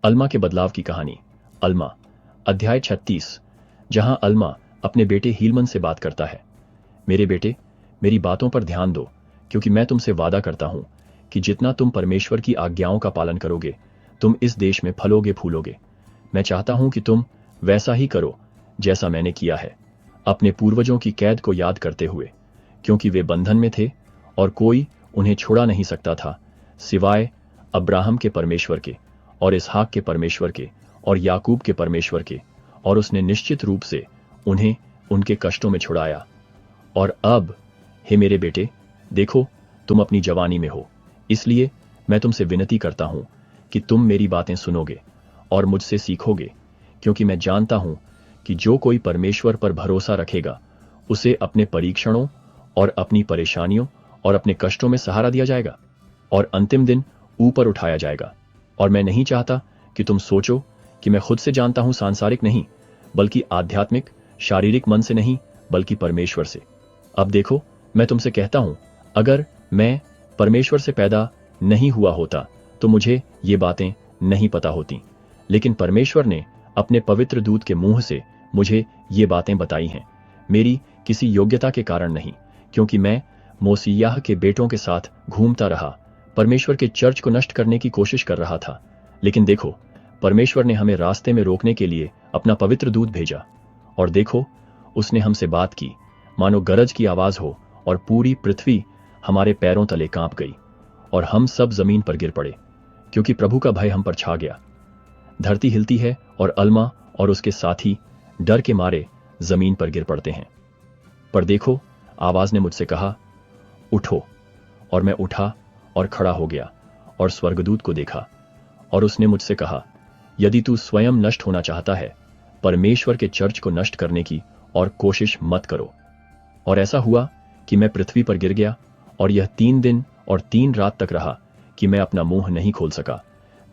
अल्मा के बदलाव की कहानी। अल्मा, अध्याय 36, जहां अल्मा अपने बेटे हीलमन से बात करता है। मेरे बेटे, मेरी बातों पर ध्यान दो, क्योंकि मैं तुमसे वादा करता हूं कि जितना तुम परमेश्वर की आज्ञाओं का पालन करोगे, तुम इस देश में फलोगे फूलोगे। मैं चाहता हूं कि तुम वैसा ही करो जैसा मैंने किया है, अपने पूर्वजों की कैद को याद करते हुए, क्योंकि वे बंधन में थे और कोई उन्हें छुड़ा नहीं सकता था सिवाय अब्राहम के परमेश्वर के और इसहाक के परमेश्वर के और याकूब के परमेश्वर के, और उसने निश्चित रूप से उन्हें उनके कष्टों में छुड़ाया। और अब हे मेरे बेटे, देखो तुम अपनी जवानी में हो, इसलिए मैं तुमसे विनती करता हूं कि तुम मेरी बातें सुनोगे और मुझसे सीखोगे, क्योंकि मैं जानता हूं कि जो कोई परमेश्वर पर भरोसा रखेगा उसे अपने परीक्षणों और अपनी परेशानियों और अपने कष्टों में सहारा दिया जाएगा और अंतिम दिन ऊपर उठाया जाएगा। और मैं नहीं चाहता कि तुम सोचो कि मैं खुद से जानता हूं, सांसारिक नहीं बल्कि आध्यात्मिक, शारीरिक मन से नहीं बल्कि परमेश्वर से। अब देखो, मैं तुमसे कहता हूं, अगर मैं परमेश्वर से पैदा नहीं हुआ होता तो मुझे ये बातें नहीं पता होती, लेकिन परमेश्वर ने अपने पवित्र दूत के मुंह से मुझे ये बातें बताई हैं, मेरी किसी योग्यता के कारण नहीं, क्योंकि मैं मोसीयाह के बेटों के साथ घूमता रहा, परमेश्वर के चर्च को नष्ट करने की कोशिश कर रहा था। लेकिन देखो, परमेश्वर ने हमें रास्ते में रोकने के लिए अपना पवित्र दूत भेजा, और देखो उसने हमसे बात की मानो गरज की आवाज हो, और पूरी पृथ्वी हमारे पैरों तले कांप गई और हम सब जमीन पर गिर पड़े, क्योंकि प्रभु का भय हम पर छा गया। धरती हिलती है और अल्मा और उसके साथी डर के मारे जमीन पर गिर पड़ते हैं। पर देखो, आवाज ने मुझसे कहा, उठो। और मैं उठा और खड़ा हो गया और स्वर्गदूत को देखा, और उसने मुझसे कहा, यदि तू स्वयं नष्ट होना चाहता है, परमेश्वर के चर्च को नष्ट करने की और कोशिश मत करो। और ऐसा हुआ कि मैं पृथ्वी पर गिर गया, और यह 3 दिन और 3 रात तक रहा कि मैं अपना मुंह नहीं खोल सका,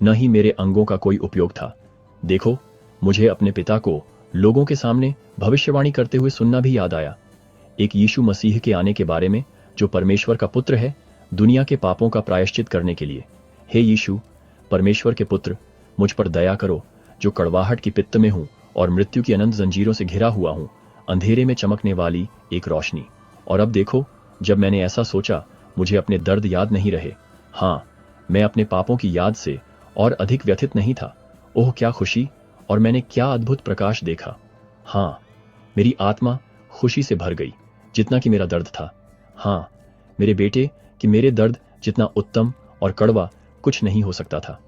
न ही मेरे अंगों का कोई उपयोग था। देखो, मुझे अपने पिता को लोगों के सामने भविष्यवाणी करते हुए सुनना भी याद आया, एक यीशु मसीह के आने के बारे में, जो परमेश्वर का पुत्र है, दुनिया के पापों का प्रायश्चित करने के लिए। हे यीशु, परमेश्वर के पुत्र, मुझ पर दया करो, जो कड़वाहट की पित्त में हूं और मृत्यु की अनंत जंजीरों से घिरा हुआ हूं, अंधेरे में चमकने वाली एक रोशनी। और अब देखो, जब मैंने ऐसा सोचा, मुझे अपने दर्द याद नहीं रहे। हाँ, मैं अपने पापों की याद से और अधिक व्यथित नहीं था। ओह क्या खुशी, और मैंने क्या अद्भुत प्रकाश देखा। हाँ, मेरी आत्मा खुशी से भर गई, जितना कि मेरा दर्द था। हाँ मेरे बेटे, कि मेरे दर्द जितना उत्तम और कड़वा कुछ नहीं हो सकता था।